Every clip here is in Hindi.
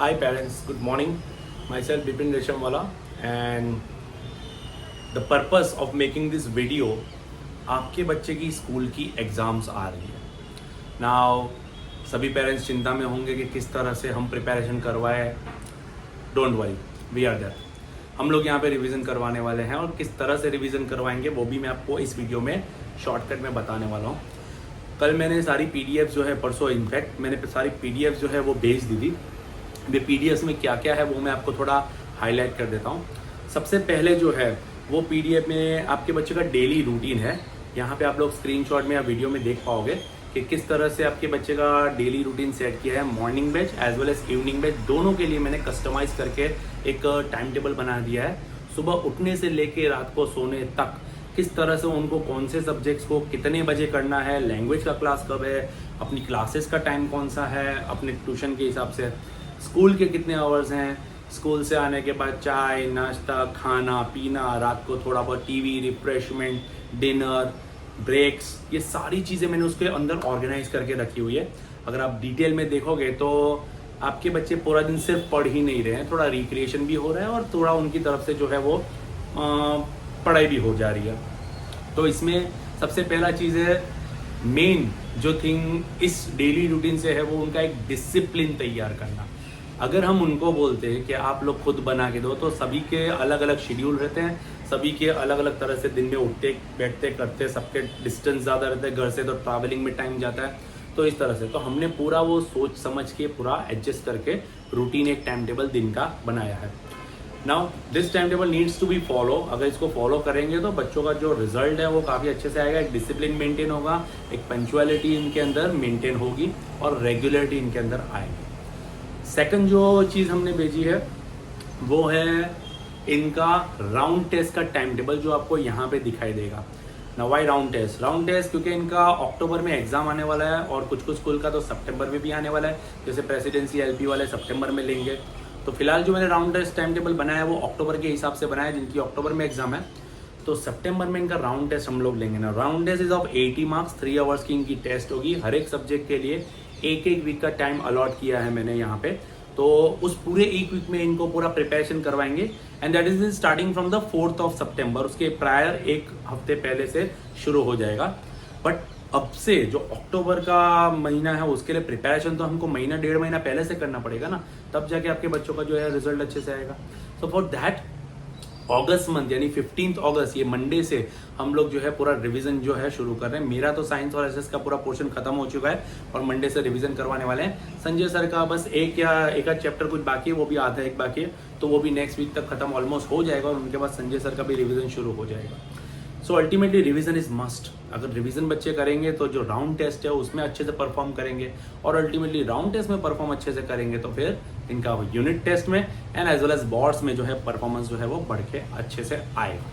Hi parents, good morning. Myself Bipin Reshamwala and the purpose of making this video आपके बच्चे की स्कूल की एग्ज़ाम्स आ रही है. Now सभी पेरेंट्स चिंता में होंगे कि किस तरह से हम प्रिपरेशन करवाएं. Don't worry, we are there. हम लोग यहाँ पे रिवीजन करवाने वाले हैं और किस तरह से रिवीजन करवाएंगे वो भी मैं आपको इस वीडियो में शॉर्टकट में बताने वाला हूँ. कल मैंने सारी पीडीएफ जो है परसों इनफैक्ट मैंने सारी पीडीएफ जो है वो भेज दी थी. वे पीडीएफ में क्या क्या है वो मैं आपको थोड़ा हाईलाइट कर देता हूँ. सबसे पहले जो है वो पीडीएफ में आपके बच्चे का डेली रूटीन है. यहाँ पे आप लोग स्क्रीनशॉट में या वीडियो में देख पाओगे कि किस तरह से आपके बच्चे का डेली रूटीन सेट किया है. Morning batch as well as evening batch दोनों के लिए मैंने कस्टमाइज करके एक टाइम टेबल बना दिया है. सुबह उठने से लेके रात को सोने तक किस तरह से उनको कौन से सब्जेक्ट्स को कितने बजे करना है, लैंग्वेज का क्लास कब है, अपनी क्लासेस का टाइम कौन सा है, अपने ट्यूशन के हिसाब से स्कूल के कितने आवर्स हैं, स्कूल से आने के बाद चाय नाश्ता खाना पीना, रात को थोड़ा बहुत टीवी, रिफ्रेशमेंट, डिनर, ब्रेक्स, ये सारी चीज़ें मैंने उसके अंदर ऑर्गेनाइज करके रखी हुई है. अगर आप डिटेल में देखोगे तो आपके बच्चे पूरा दिन सिर्फ पढ़ ही नहीं रहे हैं, थोड़ा रिक्रिएशन भी हो रहा है और थोड़ा उनकी तरफ से जो है वो पढ़ाई भी हो जा रही है. तो इसमें सबसे पहला चीज़ है, मेन जो थिंग इस डेली रूटीन से है वो उनका एक डिसिप्लिन तैयार करना. अगर हम उनको बोलते हैं कि आप लोग खुद बना के दो तो सभी के अलग अलग शेड्यूल रहते हैं, सभी के अलग अलग तरह से दिन में उठते बैठते करते, सबके डिस्टेंस ज़्यादा रहते हैं घर से, तो ट्रैवलिंग में टाइम जाता है. तो इस तरह से तो हमने पूरा वो सोच समझ के पूरा एडजस्ट करके रूटीन एक टाइम टेबल दिन का बनाया है. Now this time table needs to be follow. अगर इसको फॉलो करेंगे तो बच्चों का जो रिजल्ट है वो काफ़ी अच्छे से आएगा. एक डिसिप्लिन मेंटेन होगा, एक पंक्चुअलिटी इनके अंदर मेंटेन होगी और रेगुलरिटी इनके अंदर आएगी. सेकंड जो चीज़ हमने भेजी है वो है इनका राउंड टेस्ट का टाइम टेबल जो आपको यहाँ पे दिखाई देगा. ना वाई राउंड टेस्ट क्योंकि इनका अक्टूबर में एग्जाम आने वाला है और कुछ कुछ स्कूल का तो सितंबर में भी आने वाला है. जैसे प्रेसिडेंसी एलपी वाले सितंबर में लेंगे. तो फिलहाल जो मैंने राउंड टेस्ट टाइम टेबल बनाया है वो अक्टूबर के हिसाब से बनाया है, जिनकी अक्टूबर में एग्जाम है. तो सितंबर में इनका राउंड टेस्ट हम लोग लेंगे ना. Round test is of 80 marks, 3 hours की इनकी टेस्ट होगी. हर एक सब्जेक्ट के लिए एक एक वीक का टाइम अलॉट किया है मैंने यहाँ पे. तो उस पूरे एक वीक में इनको पूरा प्रिपरेशन करवाएंगे and that is starting from the 4th of September. उसके प्रायर एक हफ्ते पहले से शुरू हो जाएगा. बट अब से जो अक्टूबर का महीना है उसके लिए प्रिपरेशन तो हमको महीना डेढ़ महीना पहले से करना पड़ेगा ना, तब जाके आपके बच्चों का जो है रिजल्ट अच्छे से आएगा. So for that August month यानी 15 अगस्त ये मंडे से हम लोग जो है पूरा रिवीजन जो है शुरू कर रहे हैं. मेरा तो साइंस और एसएस का पूरा पोर्शन खत्म हो चुका है और मंडे से रिवीजन करवाने वाले हैं. संजय सर का बस एक आध चैप्टर कुछ बाकी है, वो भी आधा एक बाकी है, तो वो भी नेक्स्ट वीक तक खत्म ऑलमोस्ट हो जाएगा और उनके बाद संजय सर का भी रिवीजन शुरू हो जाएगा. So ultimately revision is must. अगर रिवीजन बच्चे करेंगे तो जो राउंड टेस्ट है उसमें अच्छे से परफॉर्म करेंगे और अल्टीमेटली राउंड टेस्ट में परफॉर्म अच्छे से करेंगे तो फिर इनका यूनिट टेस्ट में and as well as boards में जो है परफॉर्मेंस जो है वो बढ़ के अच्छे से आएगा.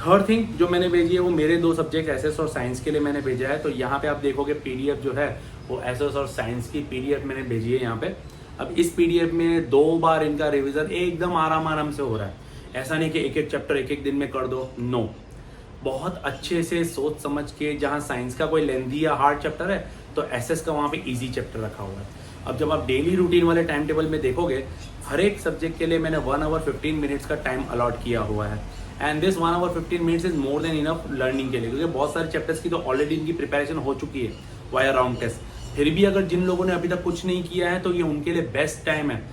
थर्ड थिंग जो मैंने भेजी है वो मेरे 2 सब्जेक्ट एसएस और साइंस के लिए मैंने भेजा है. तो यहाँ पे आप देखोगे पीडीएफ जो है वो एसएस और साइंस की पीडीएफ मैंने भेजी है यहाँ पे. अब इस पीडीएफ में 2 बार इनका रिविजन एकदम आराम से हो रहा है. ऐसा नहीं कि एक एक चैप्टर एक एक दिन में कर दो, नो. बहुत अच्छे से सोच समझ के, जहाँ साइंस का कोई लेंथी या हार्ड चैप्टर है तो एसएस का वहाँ पे इजी चैप्टर रखा हुआ है. अब जब आप डेली रूटीन वाले टाइम टेबल में देखोगे हर एक सब्जेक्ट के लिए मैंने 1 आवर 15 मिनट्स का टाइम अलॉट किया हुआ है. And this 1 hour 15 minutes is more than enough learning के लिए, क्योंकि बहुत सारे चैप्टर्स की तो ऑलरेडी इनकी प्रिपरेशन हो चुकी है वाया राउंड टेस्ट. फिर भी अगर जिन लोगों ने अभी तक कुछ नहीं किया है तो ये उनके लिए बेस्ट टाइम है.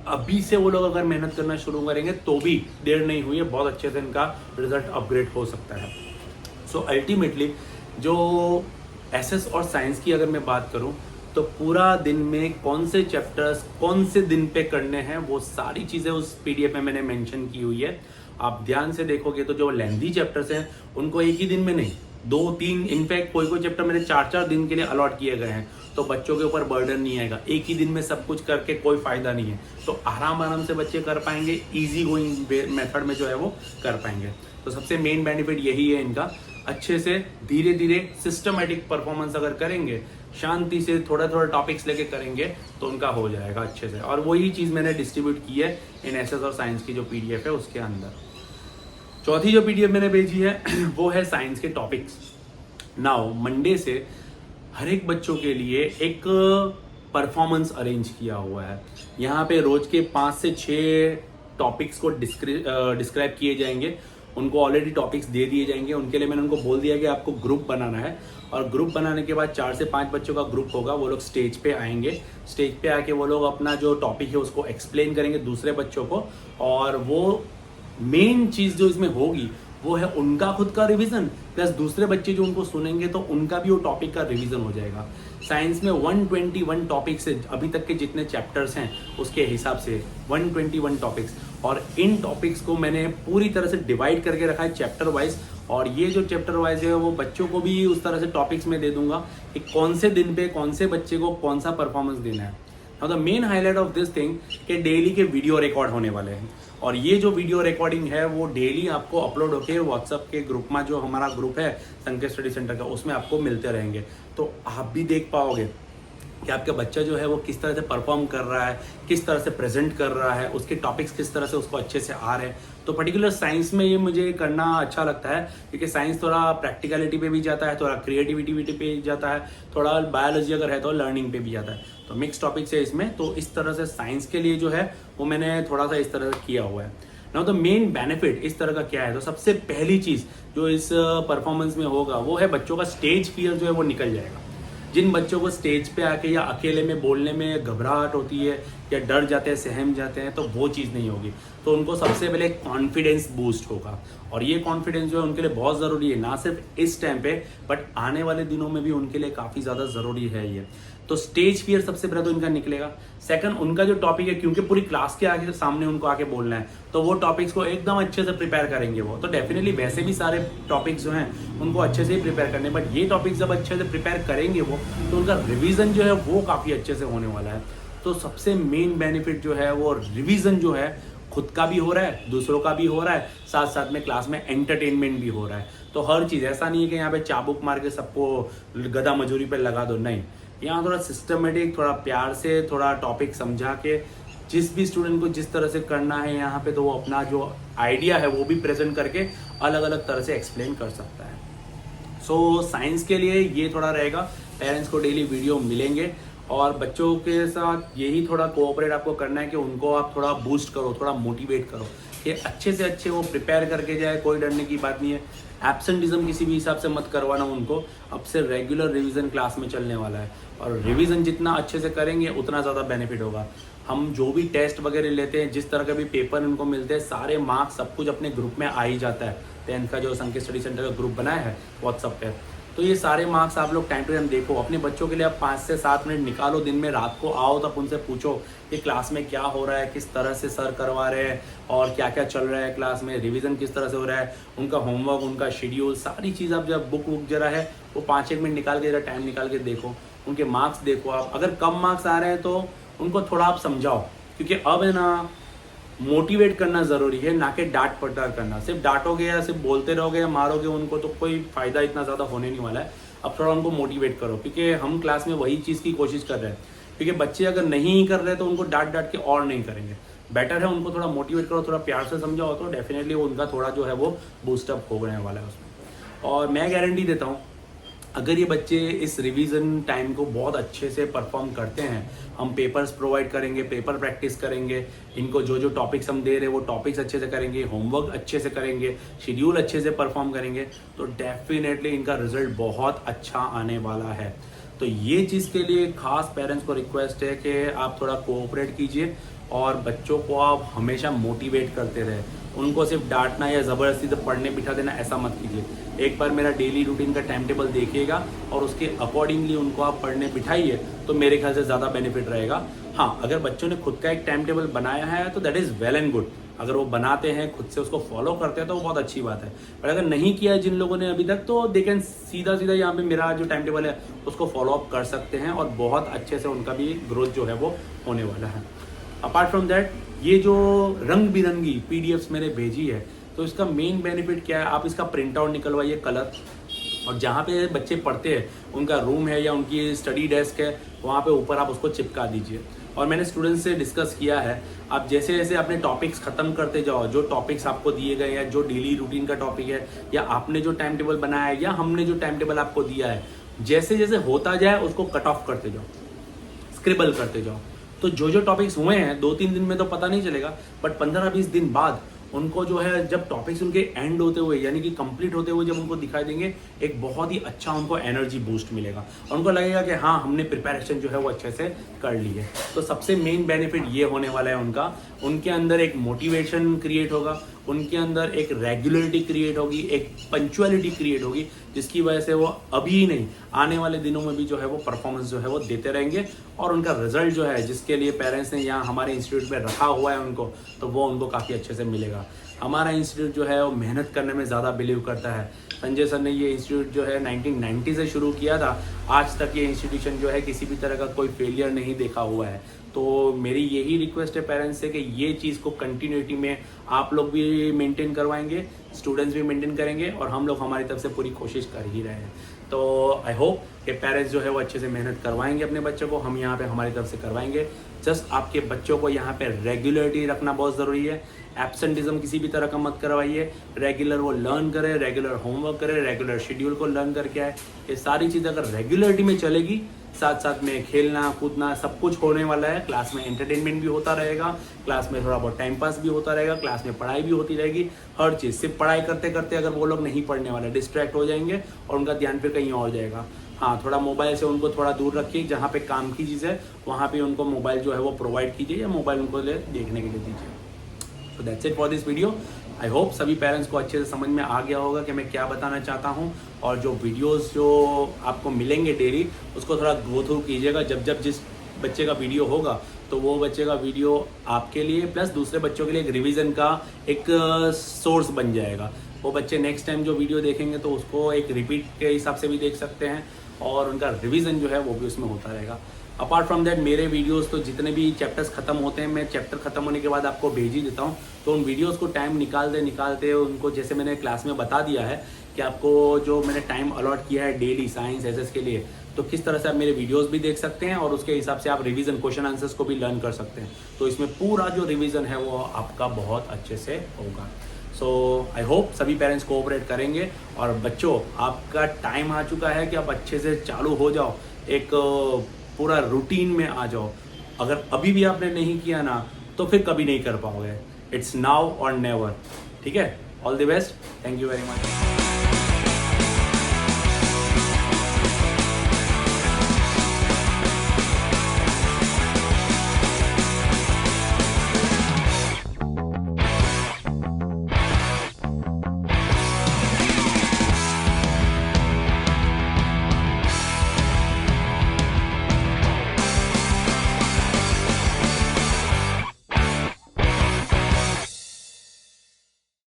अभी से वो लोग अगर मेहनत करना शुरू करेंगे तो भी देर नहीं हुई है, बहुत अच्छे से इनका रिजल्ट अपग्रेड हो सकता है. सो अल्टीमेटली जो एसएस और साइंस की अगर मैं बात करूं तो पूरा दिन में कौन से चैप्टर्स कौन से दिन पे करने हैं वो सारी चीज़ें उस पीडीएफ में मैंने मेंशन की हुई है. आप ध्यान से देखोगे तो जो लेंथी चैप्टर्स हैं उनको एक ही दिन में नहीं, 2-3, इनफैक्ट कोई चैप्टर मेरे 4-4 दिन के लिए अलॉट किए गए हैं. तो बच्चों के ऊपर बर्डन नहीं आएगा. एक ही दिन में सब कुछ करके कोई फायदा नहीं है. तो आराम से बच्चे कर पाएंगे, इजी गोइंग मेथड में जो है वो कर पाएंगे. तो सबसे मेन बेनिफिट यही है इनका. अच्छे से धीरे धीरे सिस्टमेटिक परफॉर्मेंस अगर करेंगे, शांति से थोड़ा टॉपिक्स लेके करेंगे तो उनका हो जाएगा अच्छे से. और वही चीज़ मैंने डिस्ट्रीब्यूट की है इन एसएस और साइंस की जो पीडीएफ है उसके अंदर. चौथी जो पीडीएफ मैंने भेजी है वो है साइंस के टॉपिक्स. नाउ मंडे से हर एक बच्चों के लिए एक परफॉर्मेंस अरेंज किया हुआ है। यहाँ पे रोज के 5 से 6 टॉपिक्स को डिस्क्राइब किए जाएंगे। उनको ऑलरेडी टॉपिक्स दे दिए जाएंगे। उनके लिए मैंने उनको बोल दिया कि आपको ग्रुप बनाना है, और ग्रुप बनाने के बाद 4 से 5 बच्चों का ग्रुप होगा। वो लोग स्टेज पे आएंगे, स्टेज पे आके वो लोग अपना जो टॉपिक है उसको एक्सप्लेन करेंगे दूसरे बच्चों को। और वो मेन चीज़ जो इसमें होगी वो है उनका खुद का रिवीजन, प्लस दूसरे बच्चे जो उनको सुनेंगे तो उनका भी वो टॉपिक का रिवीजन हो जाएगा। साइंस में 121 टॉपिक्स है, अभी तक के जितने चैप्टर्स हैं उसके हिसाब से 121 टॉपिक्स, और इन टॉपिक्स को मैंने पूरी तरह से डिवाइड करके रखा है चैप्टर वाइज। और ये जो चैप्टर वाइज है वो बच्चों को भी उस तरह से टॉपिक्स में दे दूंगा कि कौन से दिन पे कौन से बच्चे को कौन सा परफॉर्मेंस देना है। Now the main highlight of this thing कि डेली के वीडियो रिकॉर्ड होने वाले हैं, और ये जो वीडियो रिकॉर्डिंग है वो डेली आपको अपलोड होकर व्हाट्सएप के ग्रुप में, जो हमारा ग्रुप है संकेत स्टडी सेंटर का, उसमें आपको मिलते रहेंगे। तो आप भी देख पाओगे कि आपका बच्चा जो है वो किस तरह से परफॉर्म कर रहा है, किस तरह से प्रेजेंट कर रहा है, उसके टॉपिक्स किस तरह से उसको अच्छे से आ रहे हैं। तो पर्टिकुलर साइंस में ये मुझे करना अच्छा लगता है, क्योंकि साइंस थोड़ा प्रैक्टिकलिटी पे भी जाता है, थोड़ा क्रिएटिविटी पे जाता है, थोड़ा बायोलॉजी अगर है तो लर्निंग पे भी जाता है। तो मिक्स टॉपिक्स है इसमें। तो इस तरह से साइंस के लिए जो है वो मैंने थोड़ा सा इस तरह से किया हुआ है। नाउ द मेन बेनिफिट इस तरह का क्या है, तो सबसे पहली चीज़ जो इस परफॉर्मेंस में होगा वो है बच्चों का स्टेज फियर जो है वो निकल जाएगा। जिन बच्चों को स्टेज पे आके या अकेले में बोलने में घबराहट होती है या डर जाते हैं, सहम जाते हैं, तो वो चीज़ नहीं होगी। तो उनको सबसे पहले कॉन्फिडेंस बूस्ट होगा, और ये कॉन्फिडेंस जो है उनके लिए बहुत ज़रूरी है, ना सिर्फ इस टाइम पे बट आने वाले दिनों में भी उनके लिए काफ़ी ज़्यादा ज़रूरी है ये। तो स्टेज फियर सबसे पहले तो इनका निकलेगा। सेकंड, उनका जो टॉपिक है, क्योंकि पूरी क्लास के आगे सामने उनको आके बोलना है, तो वो टॉपिक्स को एकदम अच्छे से प्रिपेयर करेंगे वो। तो डेफिनेटली वैसे भी सारे टॉपिक्स जो हैं उनको अच्छे से ही प्रिपेयर करने, बट ये टॉपिक्स जब अच्छे से प्रिपेयर करेंगे वो, तो उनका रिवीजन जो है वो काफ़ी अच्छे से होने वाला है। तो सबसे मेन बेनिफिट जो है वो रिवीजन जो है खुद का भी हो रहा है, दूसरों का भी हो रहा है, साथ साथ में क्लास में एंटरटेनमेंट भी हो रहा है। तो हर चीज़, ऐसा नहीं है कि यहाँ पे चाबुक मार के सबको गधा मजूरी पे लगा दो, नहीं। यहाँ थोड़ा सिस्टमेटिक, थोड़ा प्यार से, थोड़ा टॉपिक समझा के जिस भी स्टूडेंट को जिस तरह से करना है यहाँ पे, तो वो अपना जो आइडिया है वो भी प्रेजेंट करके अलग अलग तरह से एक्सप्लेन कर सकता है। सो साइंस के लिए ये थोड़ा रहेगा, पेरेंट्स को डेली वीडियो मिलेंगे, और बच्चों के साथ यही थोड़ा कोऑपरेट आपको करना है कि उनको आप थोड़ा बूस्ट करो, थोड़ा मोटिवेट करो कि अच्छे से अच्छे वो प्रिपेयर करके जाए। कोई डरने की बात नहीं है। एब्सेंटिज्म किसी भी हिसाब से मत करवाना उनको। अब से रेगुलर रिवीजन क्लास में चलने वाला है, और रिवीजन जितना अच्छे से करेंगे उतना ज़्यादा बेनिफिट होगा। हम जो भी टेस्ट वगैरह लेते हैं, जिस तरह के भी पेपर उनको मिलते हैं, सारे मार्क्स सब कुछ अपने ग्रुप में आ ही जाता है। 10th का जो संकेत स्टडी सेंटर का ग्रुप बनाया है व्हाट्सएप पे, तो ये सारे मार्क्स आप लोग टाइम टू टाइम देखो। अपने बच्चों के लिए आप 5 से 7 मिनट निकालो दिन में, रात को आओ तब उनसे पूछो कि क्लास में क्या हो रहा है, किस तरह से सर करवा रहे हैं, और क्या क्या चल रहा है क्लास में, रिवीजन किस तरह से हो रहा है, उनका होमवर्क, उनका शेड्यूल, सारी चीज़ आप जब बुक जरा है वो 5-1 मिनट निकाल के, जरा टाइम निकाल के देखो, उनके मार्क्स देखो आप। अगर कम मार्क्स आ रहे हैं तो उनको थोड़ा आप समझाओ, क्योंकि अब है ना मोटिवेट करना ज़रूरी है, ना कि डांट पड़ताल करना। सिर्फ डांटोगे या सिर्फ बोलते रहोगे या मारोगे उनको तो कोई फ़ायदा इतना ज़्यादा होने नहीं वाला है। अब थोड़ा उनको मोटिवेट करो, क्योंकि हम क्लास में वही चीज़ की कोशिश कर रहे हैं। क्योंकि बच्चे अगर नहीं कर रहे तो उनको डांट के और नहीं करेंगे। बेटर है उनको थोड़ा मोटिवेट करो, थोड़ा प्यार से समझाओ, तो डेफिनेटली उनका थोड़ा जो है वो बूस्टअप होने वाला है उसमें। और मैं गारंटी देता हूँ, अगर ये बच्चे इस रिवीजन टाइम को बहुत अच्छे से परफॉर्म करते हैं, हम पेपर्स प्रोवाइड करेंगे, पेपर प्रैक्टिस करेंगे, इनको जो जो टॉपिक्स हम दे रहे हैं वो टॉपिक्स अच्छे से करेंगे, होमवर्क अच्छे से करेंगे, शेड्यूल अच्छे से परफॉर्म करेंगे, तो डेफिनेटली इनका रिजल्ट बहुत अच्छा आने वाला है। तो ये चीज़ के लिए खास पेरेंट्स को रिक्वेस्ट है कि आप थोड़ा कोऑपरेट कीजिए, और बच्चों को आप हमेशा मोटिवेट करते रहे। उनको सिर्फ डांटना या ज़बरदस्ती से पढ़ने बिठा देना, ऐसा मत कीजिए। एक बार मेरा डेली रूटीन का टाइम टेबल देखिएगा और उसके अकॉर्डिंगली उनको आप पढ़ने बिठाइए, तो मेरे ख्याल से ज़्यादा बेनिफिट रहेगा। हाँ, अगर बच्चों ने खुद का एक टाइम टेबल बनाया है तो that is well and good. अगर वो बनाते हैं, खुद से उसको फॉलो करते हैं, तो वो बहुत अच्छी बात है। पर अगर नहीं किया है जिन लोगों ने अभी तक, तो दे कैन सीधा यहाँ पे मेरा जो टाइम टेबल है उसको फॉलो अप कर सकते हैं, और बहुत अच्छे से उनका भी ग्रोथ जो है वो होने वाला है। अपार्ट फ्रॉम दैट, ये जो रंग बिरंगी पीडीएफ्स मैंने भेजी है, तो इसका मेन बेनिफिट क्या है, आप इसका प्रिंट आउट निकलवाइए कलर, और जहाँ पे बच्चे पढ़ते हैं उनका रूम है या उनकी स्टडी डेस्क है, वहाँ पे ऊपर आप उसको चिपका दीजिए। और मैंने स्टूडेंट्स से डिस्कस किया है, आप जैसे जैसे अपने टॉपिक्स ख़त्म करते जाओ, जो टॉपिक्स आपको दिए गए हैं, जो डेली रूटीन का टॉपिक है, या आपने जो टाइम टेबल बनाया है, या हमने जो टाइम टेबल आपको दिया है, जैसे जैसे होता जाए उसको कट ऑफ करते जाओ, स्क्रिबल करते जाओ। तो जो टॉपिक्स हुए हैं 2-3 दिन में तो पता नहीं चलेगा, बट 15-20 दिन बाद उनको जो है जब टॉपिक्स उनके एंड होते हुए यानी कि कंप्लीट होते हुए जब उनको दिखाई देंगे, एक बहुत ही अच्छा उनको एनर्जी बूस्ट मिलेगा और उनको लगेगा कि हाँ हमने प्रिपरेशन जो है वो अच्छे से कर ली है। तो सबसे मेन बेनिफिट ये होने वाला है उनका, उनके अंदर एक मोटिवेशन क्रिएट होगा, उनके अंदर एक रेगुलरिटी क्रिएट होगी, एक पंक्चुअलिटी क्रिएट होगी, जिसकी वजह से वो अभी ही नहीं आने वाले दिनों में भी जो है वो परफॉर्मेंस जो है वो देते रहेंगे और उनका रिजल्ट जो है जिसके लिए पेरेंट्स ने यहाँ हमारे इंस्टीट्यूट में रखा हुआ है उनको, तो वो उनको काफ़ी अच्छे से मिलेगा। हमारा इंस्टीट्यूट जो है वो मेहनत करने में ज़्यादा बिलीव करता है। संजय सर ने ये इंस्टीट्यूट जो है 1990 से शुरू किया था, आज तक ये इंस्टीट्यूशन जो है किसी भी तरह का कोई फेलियर नहीं देखा हुआ है। तो मेरी यही रिक्वेस्ट है पेरेंट्स से कि ये चीज़ को कंटिन्यूटी में आप लोग भी मेंटेन करवाएंगे, स्टूडेंट्स भी मेंटेन करेंगे और हम लोग हमारी तरफ से पूरी कोशिश कर ही रहे हैं। तो आई होप कि पेरेंट्स जो है वो अच्छे से मेहनत करवाएंगे अपने बच्चों को, हम यहाँ पे हमारी तरफ से करवाएंगे। जस्ट आपके बच्चों को यहाँ पे रेगुलरिटी रखना बहुत ज़रूरी है, एब्सेंटिज्म किसी भी तरह का मत करवाइए, रेगुलर वो लर्न करे, रेगुलर होमवर्क करे, रेगुलर शेड्यूल को लर्न करके आए। ये सारी चीज़ अगर रेगुलरिटी में चलेगी, साथ साथ में खेलना कूदना सब कुछ होने वाला है, क्लास में एंटरटेनमेंट भी होता रहेगा, क्लास में थोड़ा बहुत टाइम पास भी होता रहेगा, क्लास में पढ़ाई भी होती रहेगी, हर चीज़। सिर्फ पढ़ाई करते करते अगर वो लोग नहीं पढ़ने वाले, डिस्ट्रैक्ट हो जाएंगे और उनका ध्यान फिर कहीं और जाएगा। हाँ, थोड़ा मोबाइल से उनको थोड़ा दूर रखिए, जहाँ पे काम की चीज़ है वहाँ पे उनको मोबाइल जो है वो प्रोवाइड कीजिए या मोबाइल उनको देखने के लिए दीजिए। तो that's it for this video. I hope सभी पेरेंट्स को अच्छे से समझ में आ गया होगा कि मैं क्या बताना चाहता हूँ, और जो वीडियोस जो आपको मिलेंगे डेली उसको थोड़ा गो थ्रू कीजिएगा। जब जिस बच्चे का वीडियो होगा तो वो बच्चे का वीडियो आपके लिए प्लस दूसरे बच्चों के लिए एक रिवीजन का एक सोर्स बन जाएगा। वो बच्चे नेक्स्ट टाइम जो वीडियो देखेंगे तो उसको एक रिपीट के हिसाब से भी देख सकते हैं और उनका रिवीजन जो है वो भी उसमें होता रहेगा। अपार्ट फ्रॉम दैट मेरे वीडियोस तो जितने भी चैप्टर्स खत्म होते हैं, मैं चैप्टर खत्म होने के बाद आपको भेज ही देता हूँ। तो उन वीडियोस को टाइम निकालते उनको, जैसे मैंने क्लास में बता दिया है कि आपको जो मैंने टाइम अलॉट किया है डेली साइंस एसएस के लिए, तो किस तरह से आप मेरे वीडियोस भी देख सकते हैं और उसके हिसाब से आप रिवीजन क्वेश्चन आंसर्स को भी लर्न कर सकते हैं। तो इसमें पूरा जो रिवीजन है वो आपका बहुत अच्छे से होगा। सो आई होप सभी पेरेंट्स कोऑपरेट करेंगे और बच्चों आपका टाइम आ चुका है कि आप अच्छे से चालू हो जाओ, एक पूरा रूटीन में आ जाओ। अगर अभी भी आपने नहीं किया ना तो फिर कभी नहीं कर पाओगे। इट्स नाउ और नेवर। ठीक है, all the best, thank you very much.